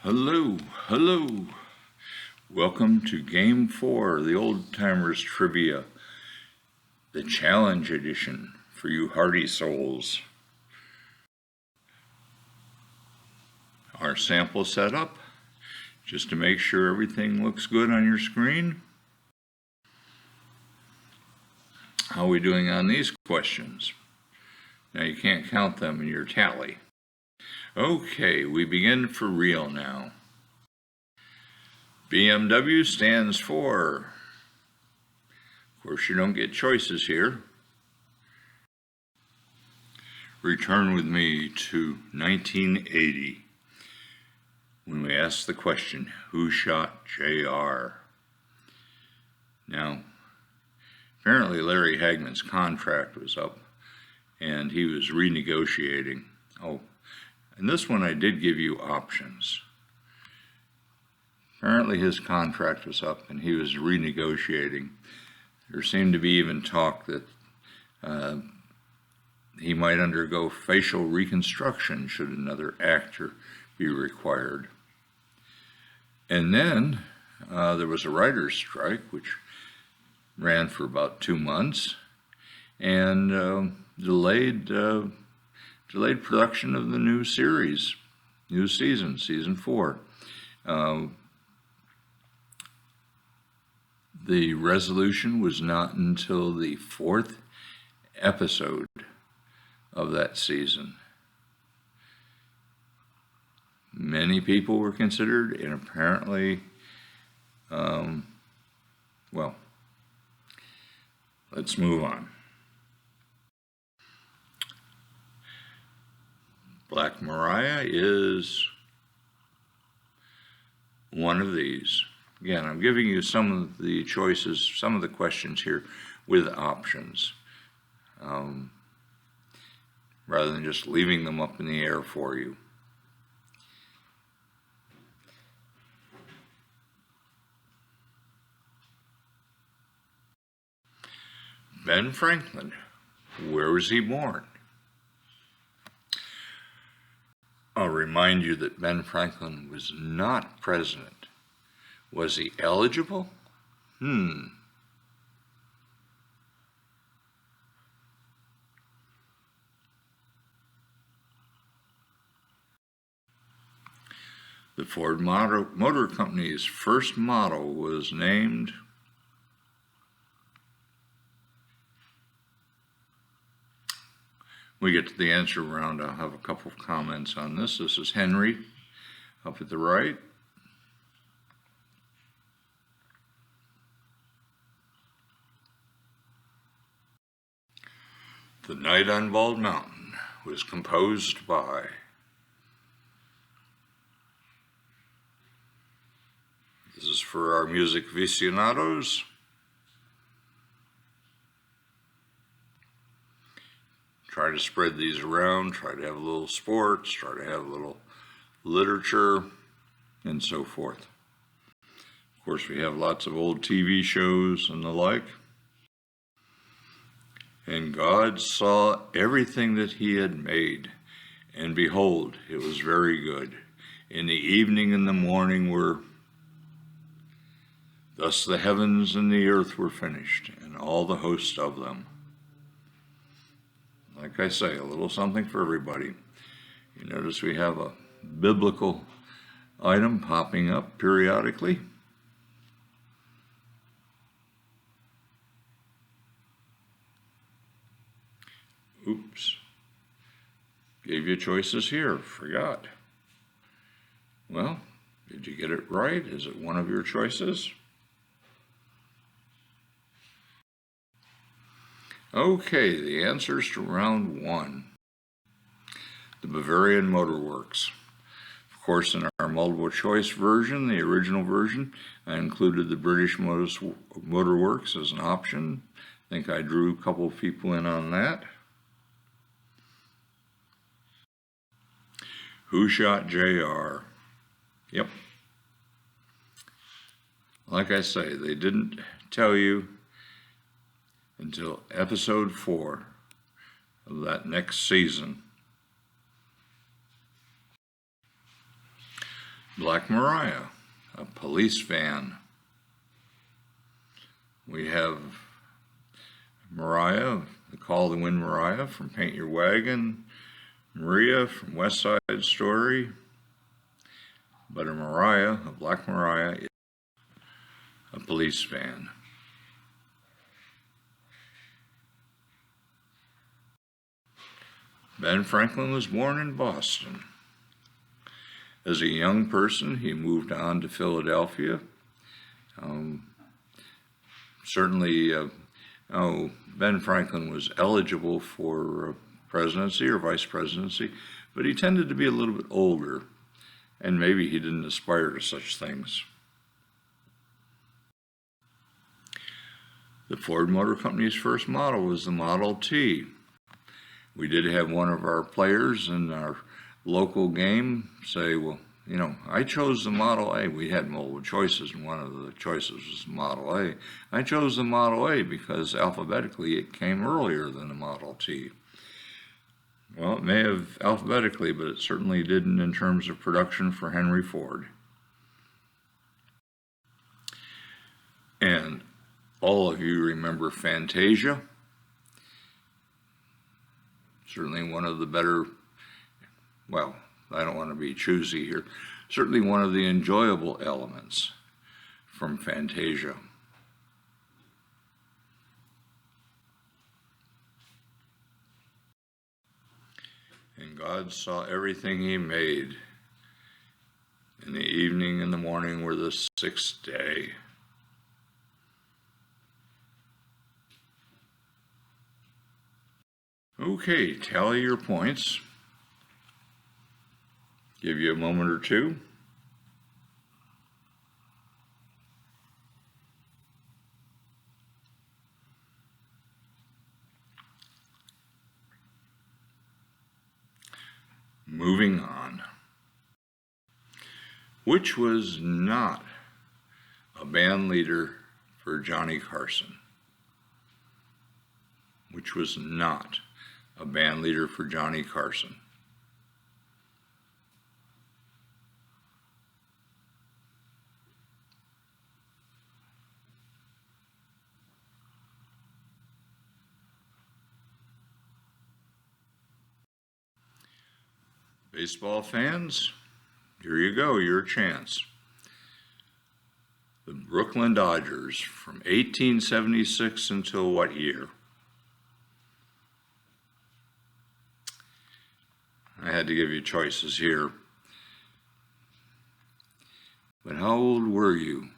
Hello, hello. Welcome to Game 4 of the Old Timers Trivia, the Challenge Edition for you hardy souls. Our sample setup, just to make sure everything looks good on your screen. How are we doing on these questions? Now you can't count them in your tally. Okay, we begin for real now. BMW stands for, of course you don't get choices here. Return with me to 1980 when we asked the question, who shot J.R.? Now, apparently Larry Hagman's contract was up and he was renegotiating. Oh, and this one I did give you options. Apparently his contract was up and he was renegotiating. There seemed to be even talk that he might undergo facial reconstruction should another actor be required. And then there was a writer's strike, which ran for about 2 months and delayed production of the new series, new season, season 4. The resolution was not until the 4th episode of that season. Many people were considered, and apparently, well, let's move on. Black Mariah is one of these. Again, I'm giving you some of the choices, some of the questions here with options, rather than just leaving them up in the air for you. Ben Franklin, where was he born? I'll remind you that Ben Franklin was not president. Was he eligible? The Ford Motor Company's first model was named we get to the answer round. I'll have a couple of comments on this. This is Henry up at the right. The Night on Bald Mountain was composed by this is for our music aficionados. Try to spread these around, try to have a little sports, try to have a little literature, and so forth. Of course, we have lots of old TV shows and the like. And God saw everything that he had made, and behold, it was very good. In the evening and the morning were, thus the heavens and the earth were finished, and all the host of them. Like I say, a little something for everybody. You notice we have a biblical item popping up periodically. Oops. Gave you choices here. Forgot. Well, did you get it right? Is it one of your choices? Okay, the answers to round 1. The Bavarian Motor Works. Of course, in our multiple choice version, the original version, I included the British Motor Works as an option. I think I drew a couple of people in on that. Who shot J.R.? Yep. Like I say, they didn't tell you until episode 4 of that next season. Black Mariah, a police van. We have Mariah, the Call the Wind Mariah from Paint Your Wagon, Maria from West Side Story, but a Mariah, a Black Mariah, is a police van. Ben Franklin was born in Boston. As a young person, he moved on to Philadelphia. Ben Franklin was eligible for presidency or vice presidency, but he tended to be a little bit older, and maybe he didn't aspire to such things. The Ford Motor Company's first model was the Model T. We did have one of our players in our local game say, well, I chose the Model A. We had multiple choices, and one of the choices was the Model A. I chose the Model A because alphabetically it came earlier than the Model T. Well, it may have alphabetically, but it certainly didn't in terms of production for Henry Ford. And all of you remember Fantasia. Certainly one of the better, well, I don't want to be choosy here, certainly one of the enjoyable elements from Fantasia. And God saw everything he made, and the evening and the morning were the sixth day. Okay, tally your points. Give you a moment or two. Moving on. Which was not a band leader for Johnny Carson? Which was not a band leader for Johnny Carson? Baseball fans, here you go, your chance. The Brooklyn Dodgers from 1876 until what year? I had to give you choices here. But how old were you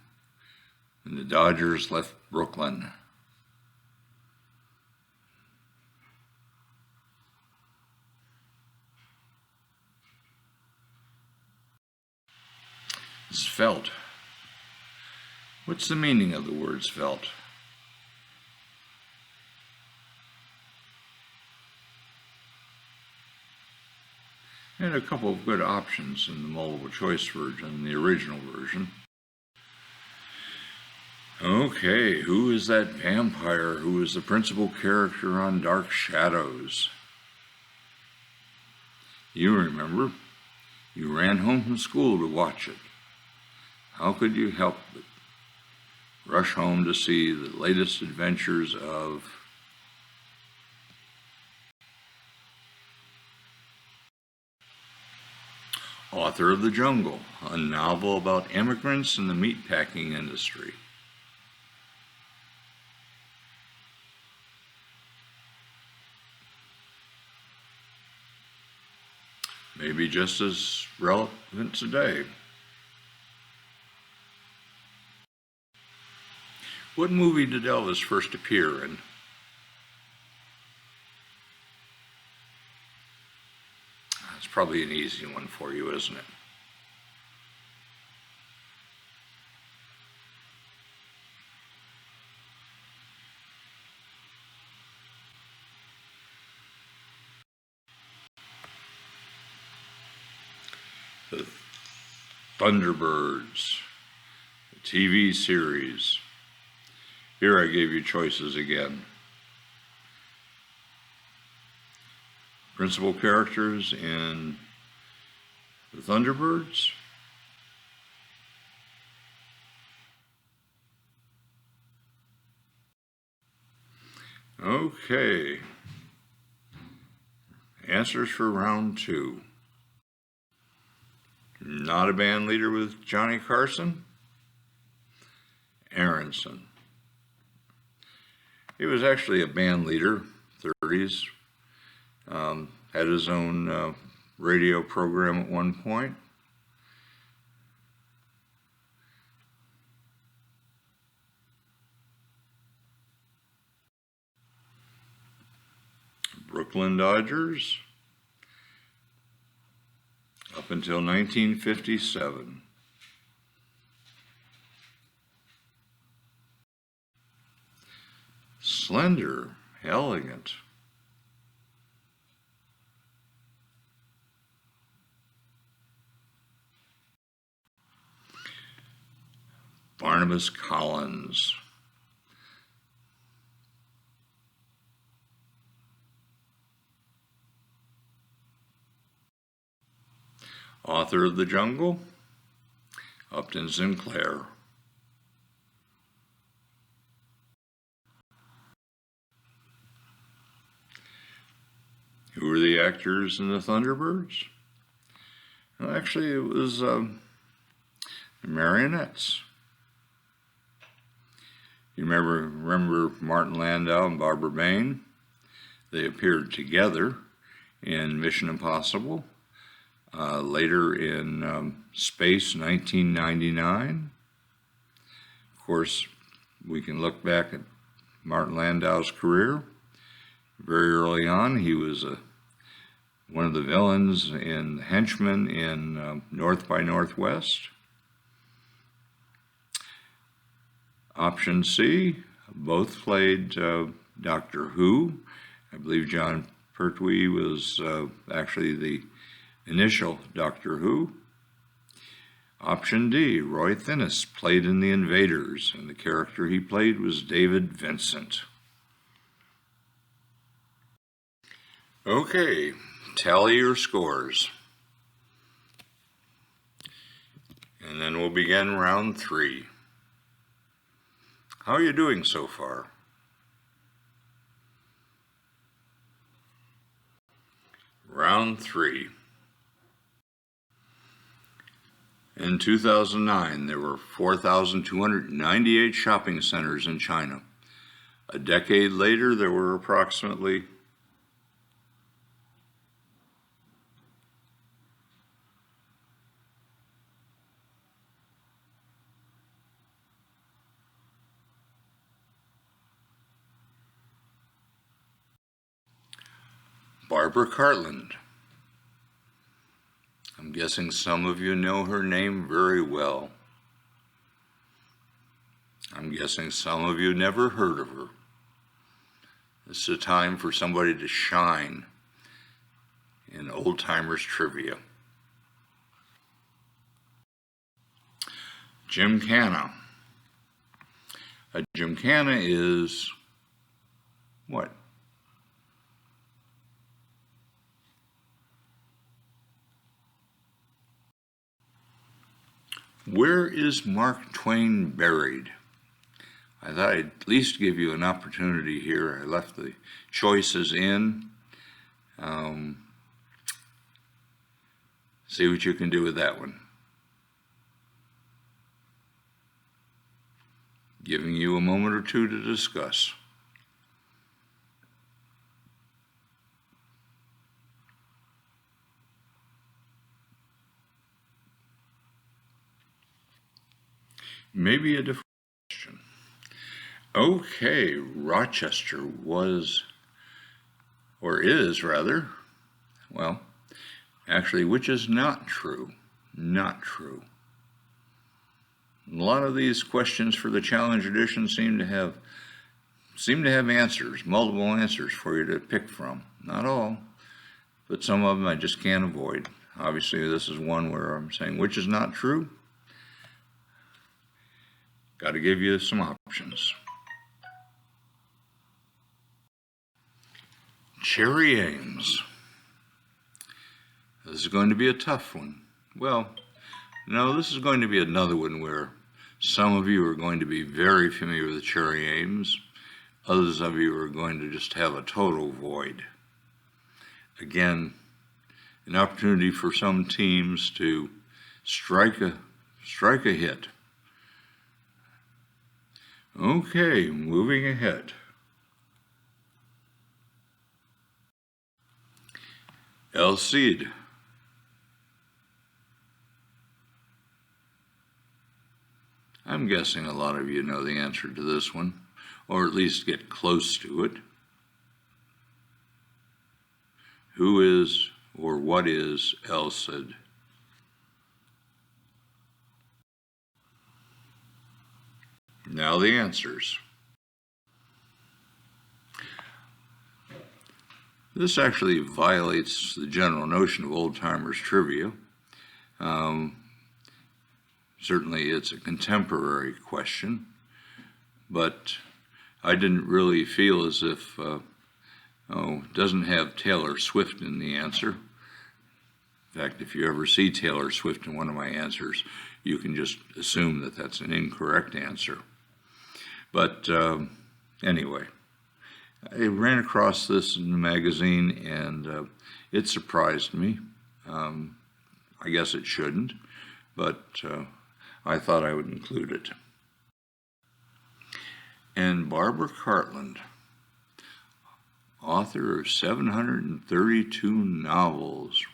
when the Dodgers left Brooklyn? Svelte. What's the meaning of the word svelte? And a couple of good options in the multiple choice version, the original version. Okay, who is that vampire who is the principal character on Dark Shadows? You remember, you ran home from school to watch it. How could you help but rush home to see the latest adventures of Author of the Jungle, a novel about immigrants in the meatpacking industry? Maybe just as relevant today. What movie did Elvis first appear in? That's probably an easy one for you, isn't it? The Thunderbirds, the TV series. Here I gave you choices again. Principal characters in the Thunderbirds, Okay. Answers for round 2. Not a band leader with Johnny Carson? Aronson. He was actually a band leader, 30s. Had his own radio program at one point. Brooklyn Dodgers up until 1957. Slender, elegant. Barnabas Collins. Author of The Jungle, Upton Sinclair. Who were the actors in the Thunderbirds? Well, actually, it was the Marionettes. You remember Martin Landau and Barbara Bain? They appeared together in Mission Impossible. Later in Space, 1999. Of course, we can look back at Martin Landau's career. Very early on, he was one of the villains in Henchmen in North by Northwest. Option C, both played Doctor Who. I believe John Pertwee was actually the initial Doctor Who. Option D, Roy Thinnis played in The Invaders, and the character he played was David Vincent. Okay, tally your scores. And then we'll begin round 3. How are you doing so far? Round 3. In 2009, there were 4,298 shopping centers in China. A decade later, there were approximately Barbara Cartland. I'm guessing some of you know her name very well. I'm guessing some of you never heard of her. This is a time for somebody to shine in old-timers trivia. Gymkhana. A gymkhana is what? Where is Mark Twain buried? I thought I'd at least give you an opportunity here. I left the choices in. See what you can do with that one. Giving you a moment or two to discuss. Maybe a different question. Okay, Rochester was, or is rather, well, actually, which is not true. Not true. A lot of these questions for the challenge edition seem to have answers, multiple answers for you to pick from. Not all, but some of them I just can't avoid. Obviously, this is one where I'm saying which is not true. Got to give you some options. Cherry Ames. This is going to be a tough one. Well, no, this is going to be another one where some of you are going to be very familiar with Cherry Ames. Others of you are going to just have a total void. Again, an opportunity for some teams to strike a hit. Okay, moving ahead. El Cid. I'm guessing a lot of you know the answer to this one, or at least get close to it. Who is or what is El Cid? Now the answers. This actually violates the general notion of old-timers trivia. Certainly it's a contemporary question, but I didn't really feel as if, it doesn't have Taylor Swift in the answer. In fact, if you ever see Taylor Swift in one of my answers, you can just assume that that's an incorrect answer. But anyway, I ran across this in the magazine, and it surprised me. I guess it shouldn't, but I thought I would include it. And Barbara Cartland, author of 732 novels,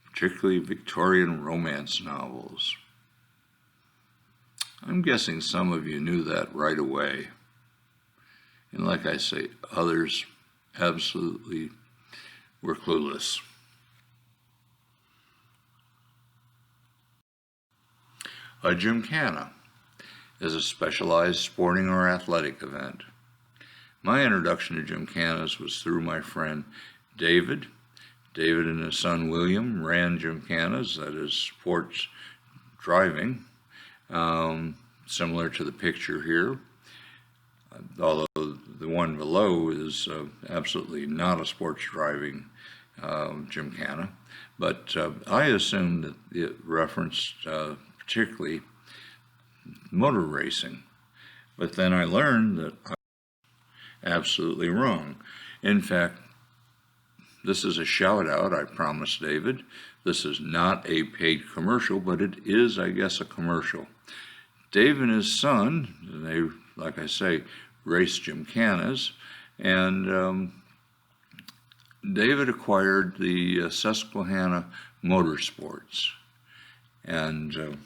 particularly Victorian romance novels. I'm guessing some of you knew that right away. And like I say, others absolutely were clueless. A gymkhana is a specialized sporting or athletic event. My introduction to gymkhanas was through my friend David. David and his son William ran gymkhanas, that is sports driving, similar to the picture here. Although the one below is absolutely not a sports driving gymkhana, but I assumed that it referenced particularly motor racing. But then I learned that I was absolutely wrong. In fact, this is a shout out, I promised David. This is not a paid commercial, but it is, I guess, a commercial. Dave and his son, they, like I say, race gymkhanas, and David acquired the Susquehanna Motorsports. And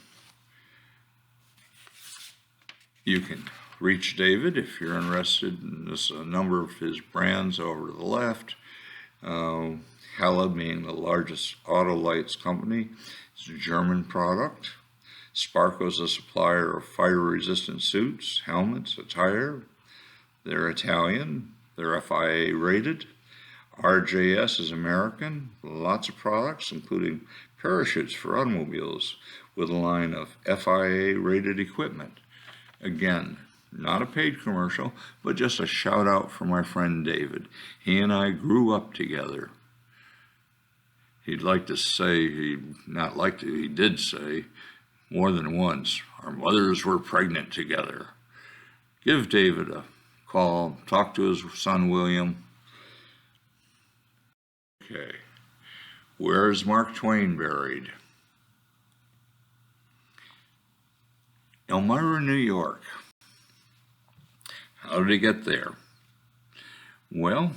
you can reach David if you're interested in this, a number of his brands over to the left. Hella being the largest auto lights company. It's a German product. Sparco's a supplier of fire-resistant suits, helmets, attire. They're Italian. They're FIA rated. RJS is American. Lots of products, including parachutes for automobiles, with a line of FIA rated equipment. Again, not a paid commercial, but just a shout out for my friend David. He and I grew up together. He'd like to say, he did say more than once, our mothers were pregnant together. Give David a call, talk to his son William. Okay, where is Mark Twain buried? Elmira, New York. How did he get there? Well,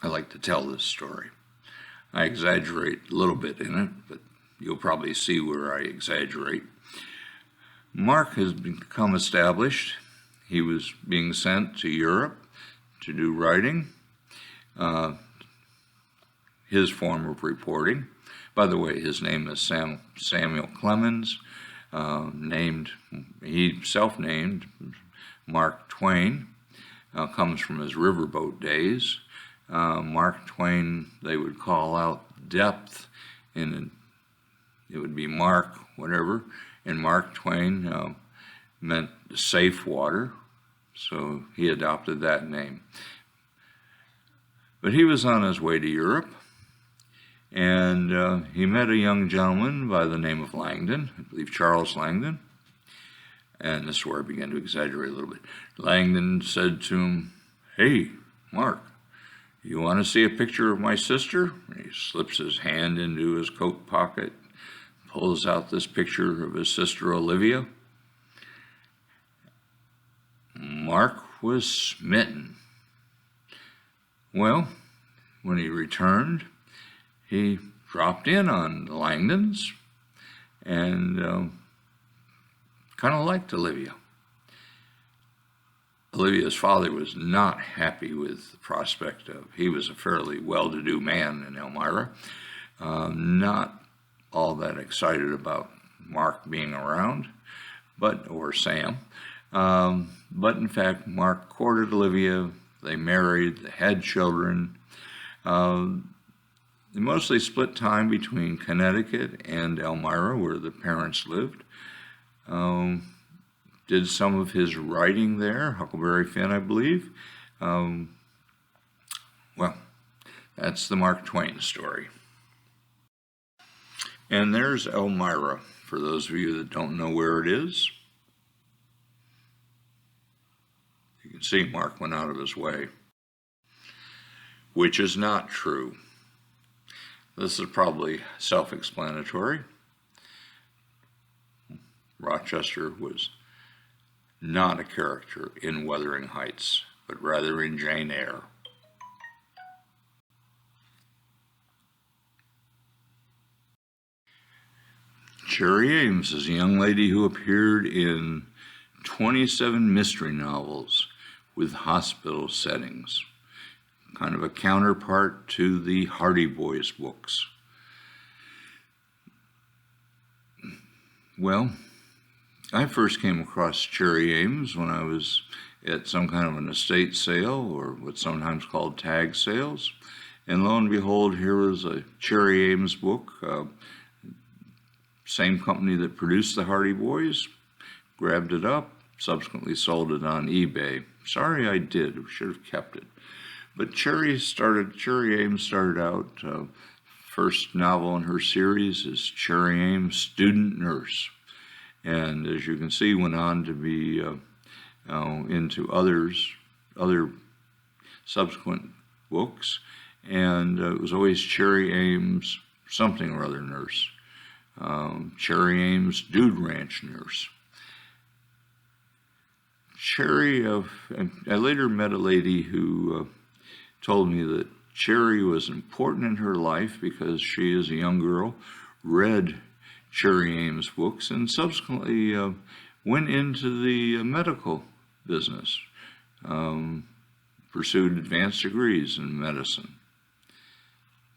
I like to tell this story. I exaggerate a little bit in it, but you'll probably see where I exaggerate. Mark has become established. He was being sent to Europe to do writing, his form of reporting. By the way, his name is Samuel Clemens, he self-named Mark Twain, comes from his riverboat days. Mark Twain, they would call out depth, and it would be Mark whatever, and Mark Twain meant safe water, so he adopted that name. But he was on his way to Europe, and he met a young gentleman by the name of Langdon, I believe Charles Langdon. And this is where I began to exaggerate a little bit. Langdon said to him, "Hey, Mark, you want to see a picture of my sister?" And he slips his hand into his coat pocket, pulls out this picture of his sister Olivia. Mark was smitten. Well, when he returned, he dropped in on the Langdons and kind of liked Olivia. Olivia's father was not happy with the prospect of, he was a fairly well-to-do man in Elmira, not all that excited about Mark being around, or Sam. But in fact, Mark courted Olivia, they married, they had children. They mostly split time between Connecticut and Elmira, where the parents lived. Did some of his writing there, Huckleberry Finn, I believe. Well, that's the Mark Twain story. And there's Elmira, for those of you that don't know where it is. You can see Mark went out of his way, which is not true. This is probably self-explanatory. Rochester was not a character in Wuthering Heights, but rather in Jane Eyre. Cherry Ames is a young lady who appeared in 27 mystery novels with hospital settings, kind of a counterpart to the Hardy Boys books. Well, I first came across Cherry Ames when I was at some kind of an estate sale, or what's sometimes called tag sales. And lo and behold, here was a Cherry Ames book, same company that produced the Hardy Boys, grabbed it up, subsequently sold it on eBay. Sorry I did, I should have kept it. But Cherry Ames started out, first novel in her series is Cherry Ames, Student Nurse. And as you can see, went on to be into other subsequent books. And it was always Cherry Ames, something or other nurse. Cherry Ames, Dude Ranch Nurse. I later met a lady who told me that Cherry was important in her life because she, as a young girl, read Cherry Ames books and subsequently went into the medical business, pursued advanced degrees in medicine,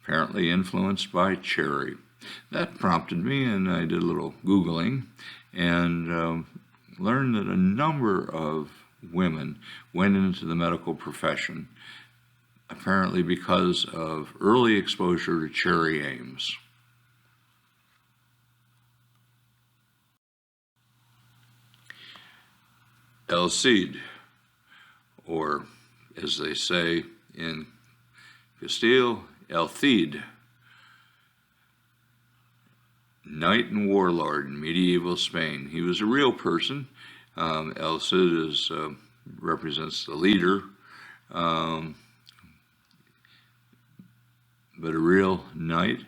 apparently influenced by Cherry. That prompted me, and I did a little Googling and learned that a number of women went into the medical profession, apparently because of early exposure to Cherry Ames. El Cid, or as they say in Castile, El Cid, knight and warlord in medieval Spain. He was a real person. El Cid represents the leader, but a real knight.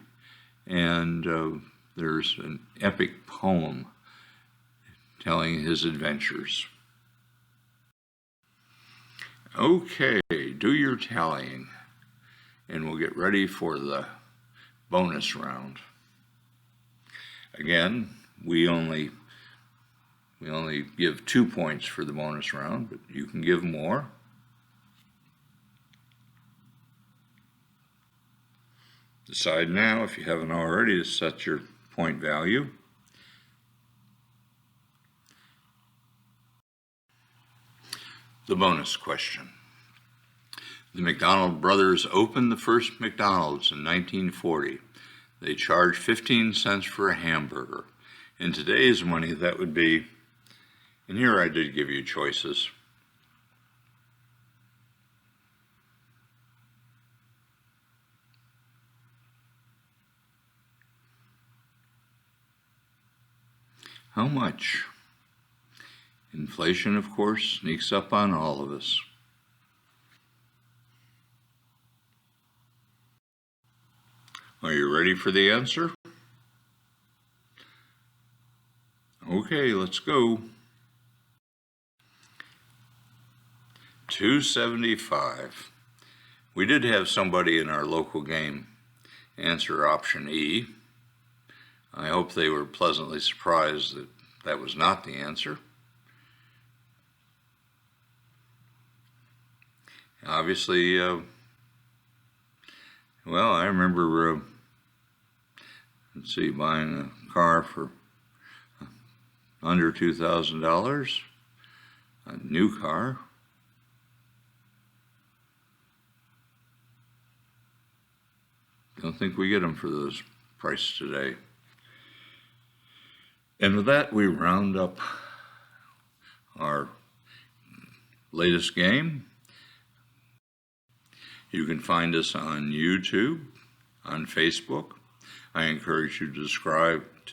And there's an epic poem telling his adventures. Okay, do your tallying, and we'll get ready for the bonus round. Again, we only give 2 points for the bonus round, but you can give more. Decide now, if you haven't already, to set your point value. The bonus question. The McDonald brothers opened the first McDonald's in 1940. They charged 15 cents for a hamburger. In today's money, that would be, and here I did give you choices. How much? Inflation, of course, sneaks up on all of us. Are you ready for the answer? Okay, let's go. $2.75. We did have somebody in our local game answer option E. I hope they were pleasantly surprised that that was not the answer. Obviously, well, I remember, let's see, buying a car for under $2,000, a new car. Don't think we get them for those prices today. And with that, we round up our latest game. You can find us on YouTube, on Facebook. I encourage you to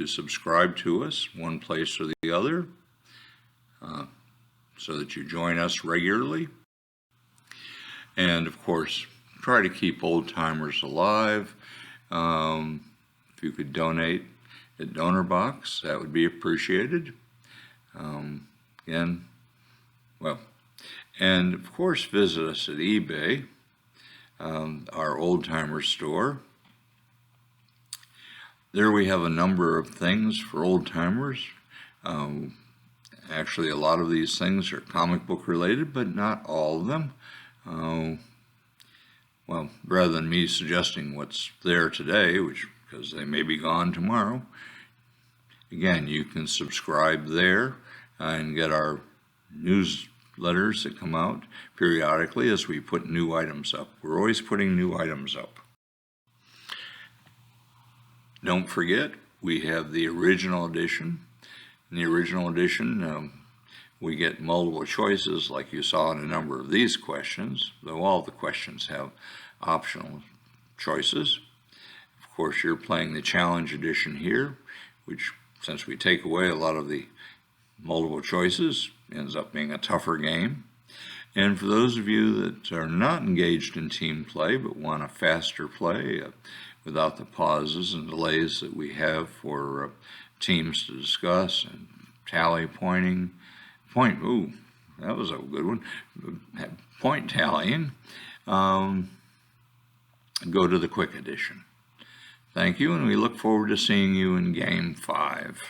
subscribe to us, one place or the other, so that you join us regularly. And of course, try to keep Old Timers alive. If you could donate at Donor Box, that would be appreciated. Again, well, and of course, visit us at eBay, our Old Timers store. There we have a number of things for old timers. Actually, a lot of these things are comic book related, but not all of them. Well, rather than me suggesting what's there today, because they may be gone tomorrow, again, you can subscribe there and get our newsletters that come out periodically as we put new items up. We're always putting new items up. Don't forget, we have the original edition. In the original edition, we get multiple choices like you saw in a number of these questions, though all the questions have optional choices. Of course, you're playing the challenge edition here, which, since we take away a lot of the multiple choices, ends up being a tougher game. And for those of you that are not engaged in team play but want a faster play, without the pauses and delays that we have for teams to discuss and tally pointing. Ooh, that was a good one. Point tallying. Go to the quick edition. Thank you, and we look forward to seeing you in Game 5.